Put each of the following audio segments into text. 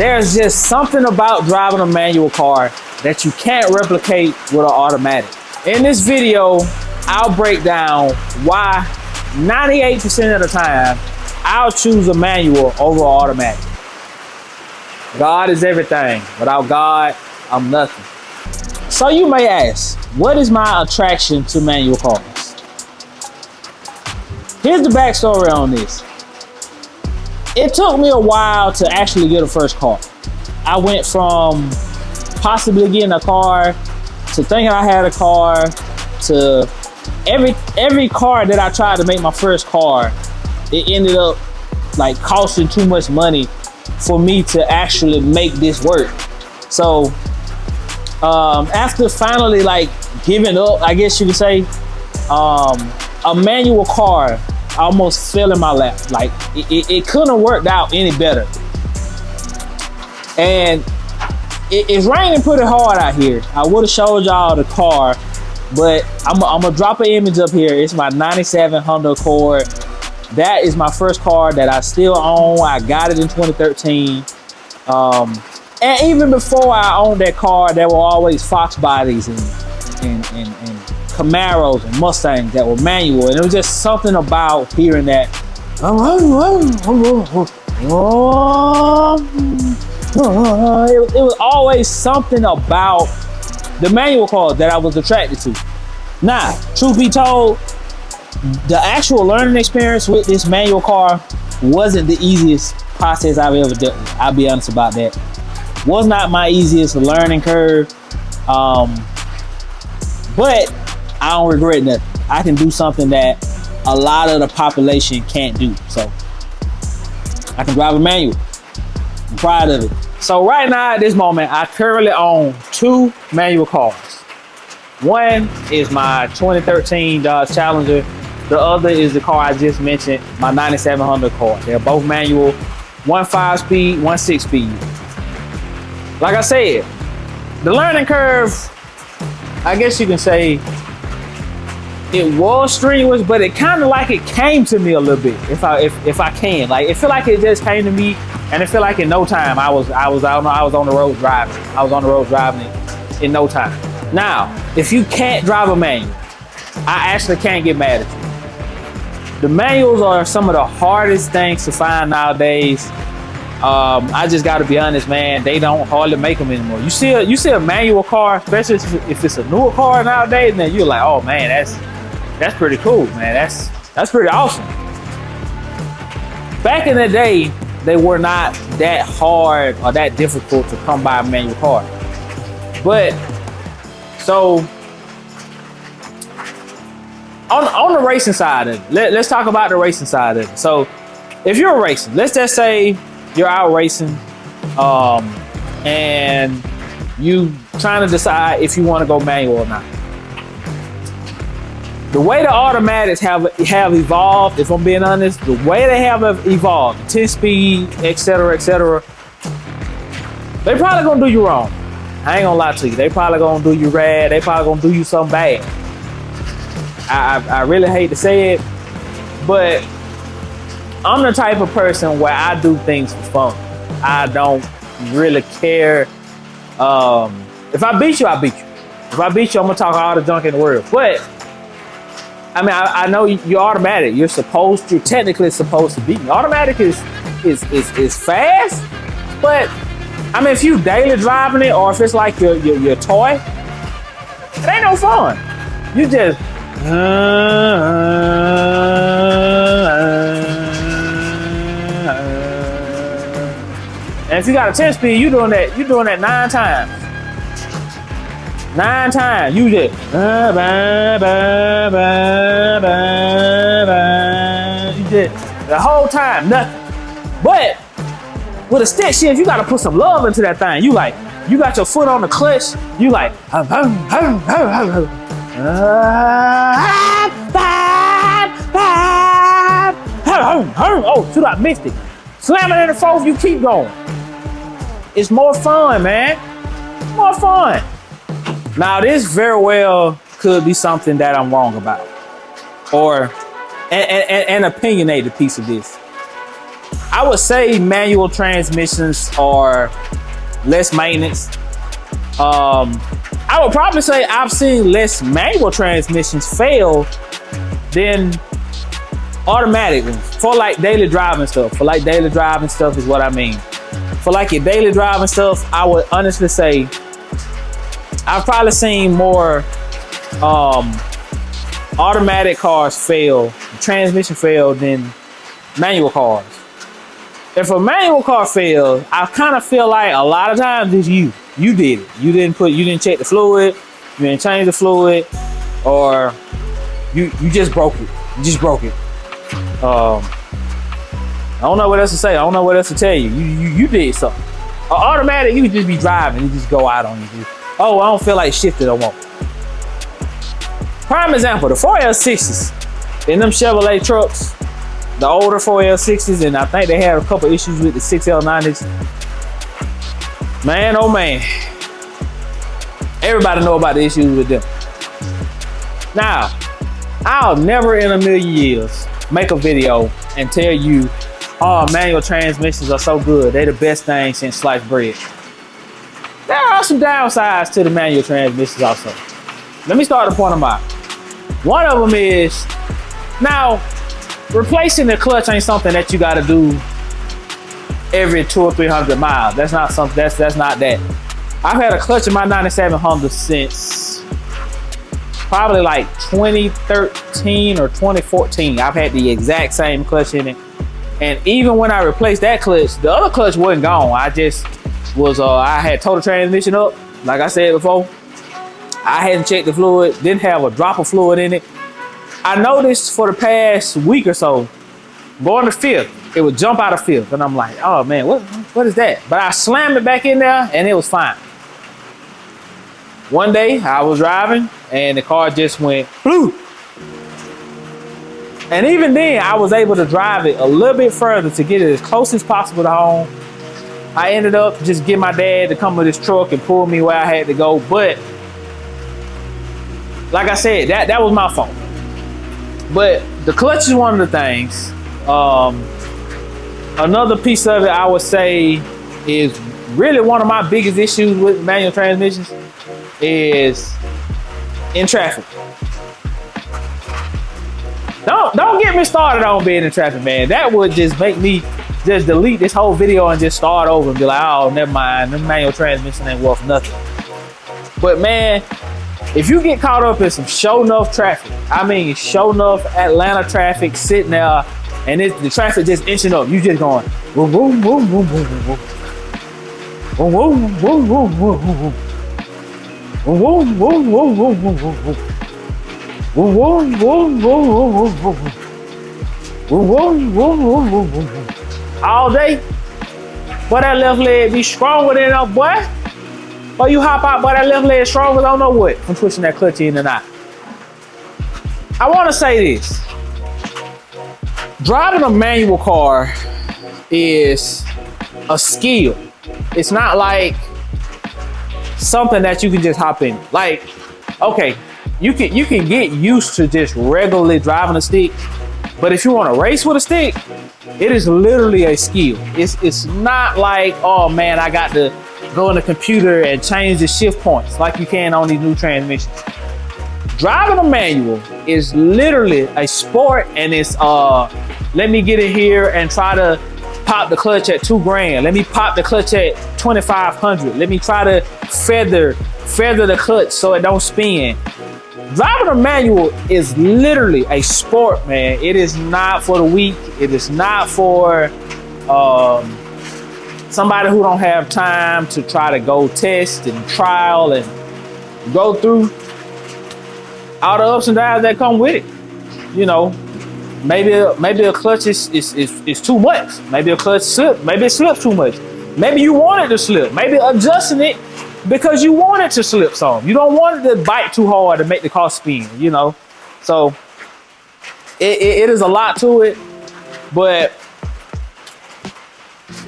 There's just something about driving a manual car that you can't replicate with an automatic. In this video, I'll break down why 98% of the time, I'll choose a manual over an automatic. God is everything. Without God, I'm nothing. So you may ask, what is my attraction to manual cars? Here's the backstory on this. It took me a while to actually get a first car. I went from possibly getting a car to thinking I had a car to every car that I tried to make my first car, it ended up like costing too much money for me to actually make this work. So after finally like giving up, I guess you could say, a manual car almost fell in my lap. Like it couldn't have worked out any better. And it's raining pretty hard out here. I would have showed y'all the car, but I'm gonna drop an image up here. It's my 97 Honda Accord. That is my first car that I still own. I got it in 2013. And even before I owned that car, there were always Fox bodies and Camaros and Mustangs that were manual. And it was just something about hearing that. It was always something about the manual cars that I was attracted to. Now, truth be told, the actual learning experience with this manual car wasn't the easiest process I've ever dealt with. I'll be honest about that. Was not my easiest learning curve. But I don't regret nothing. I can do something that a lot of the population can't do. So I can drive a manual. I'm proud of it. So right now at this moment, I currently own 2 manual cars. One is my 2013 Dodge Challenger. The other is the car I just mentioned, my 97 Honda Accord. They're both manual, one 5-speed, one 6-speed. Like I said, the learning curve, I guess you can say, it was strenuous, but it kind of like it came to me a little bit, if I can. Like it feel like it just came to me, and it feel like in no time I was on the road driving. I was on the road driving it in no time. Now, if you can't drive a manual, I actually can't get mad at you. The manuals are some of the hardest things to find nowadays. I just got to be honest, man. They don't hardly make them anymore. You see a manual car, especially if it's a newer car nowadays, then you're like, oh man, that's pretty cool, man. That's pretty awesome. Back in the day, they were not that hard or that difficult to come by a manual car. But so on the racing side of it, let's talk about the racing side of it. So if you're racing, let's just say you're out racing, and you trying to decide if you want to go manual or not. The way the automatics have evolved, if I'm being honest, the way they have evolved, 10-speed, etc., they probably gonna do you wrong. I ain't gonna lie to you. They probably gonna do you rad. They probably gonna do you something bad. I really hate to say it, but I'm the type of person where I do things for fun. I don't really care. If I beat you, I beat you. If I beat you, I'm gonna talk all the junk in the world. But I mean, I know you're automatic. You're technically supposed to beat me. Automatic is fast, but I mean, if you daily driving it, or if it's like your toy, it ain't no fun. You just and if you got a 10-speed, you're doing that 9 times. 9 times. You just you did the whole time, nothing. But with a stick shift, you gotta put some love into that thing. You got your foot on the clutch, you like oh, shoot, I missed it. Slam it in the fourth, you keep going. It's more fun, man. More fun. Now, this very well could be something that I'm wrong about, or an opinionated piece of this. I would say manual transmissions are less maintenance. I would probably say I've seen less manual transmissions fail than automatic ones for like daily driving stuff. For like daily driving stuff is what I mean. For like your daily driving stuff, I would honestly say I've probably seen more automatic cars fail, transmission fail than manual cars. If a manual car fails, I kind of feel like a lot of times it's you. You did it. You didn't check the fluid, you didn't change the fluid, or you just broke it. You just broke it. I don't know what else to say. I don't know what else to tell you. You did something. Automatic, you just be driving, you just go out on you. Oh, I don't feel like shifting no more. Prime example, the 4L60s in them Chevrolet trucks, the older 4L60s, and I think they had a couple issues with the 6L90s. Man, oh man. Everybody know about the issues with them. Now, I'll never in a million years make a video and tell you, oh, manual transmissions are so good. They're the best thing since sliced bread. There are some downsides to the manual transmissions also. Let me start to point them out. One of them is, now, replacing the clutch ain't something that you gotta do every 200 or 300 miles. That's not something, that's not that. I've had a clutch in my 97 Honda since probably like 2013 or 2014. I've had the exact same clutch in it. And even when I replaced that clutch, the other clutch wasn't gone. I just was, I had total transmission up. Like I said before, I hadn't checked the fluid, didn't have a drop of fluid in it. I noticed for the past week or so, going to fifth, it would jump out of fifth. And I'm like, oh man, what is that? But I slammed it back in there and it was fine. One day I was driving and the car just went blue. And even then I was able to drive it a little bit further to get it as close as possible to home. I ended up just getting my dad to come with his truck and pull me where I had to go. But like I said, that was my fault. But the clutch is one of the things. Another piece of it I would say is really one of my biggest issues with manual transmissions is in traffic. Don't get me started on being in traffic, man. That would just make me just delete this whole video and just start over and be like, oh, never mind, the manual transmission ain't worth nothing. But man, if you get caught up in some show enough traffic, I mean show enough Atlanta traffic sitting there and the traffic just inching up, you just going boom, boom, boom, boom, boom, boom, boom. Boom, boom, boom, boom, boom, boom, boom. Boom, boom, boom, boom, boom, boom, boom, boom. Boom, boom, boom, boom, boom, boom, boom. Boom, boom, boom, boom, boom, boom, boom. All day, but that left leg be stronger than a boy. But you hop out, but that left leg stronger, I don't know what, from twitching that clutch in and out. I want to say this. Driving a manual car is a skill. It's not like something that you can just hop in. Like, okay, you can get used to just regularly driving a stick, but if you want to race with a stick, it is literally a skill. It's not like, oh man, I got to go in the computer and change the shift points like you can on these new transmissions. Driving a manual is literally a sport, and it's let me get in here and try to pop the clutch at $2,000. Let me pop the clutch at 2,500. Let me try to feather the clutch so it don't spin. Driving a manual is literally a sport, man. It is not for the weak. It is not for somebody who don't have time to try to go test and trial and go through all the ups and downs that come with it. You know, maybe a clutch is too much. Maybe a clutch slip. Maybe it slips too much. Maybe you want it to slip. Maybe adjusting it because you want it to slip some. You don't want it to bite too hard to make the car spin, you know? So it is a lot to it, but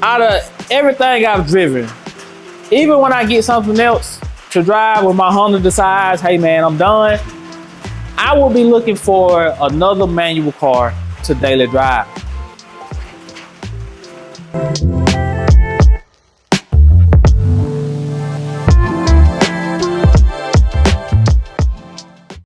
out of everything I've driven, even when I get something else to drive when my Honda decides, hey man, I'm done, I will be looking for another manual car to daily drive. it.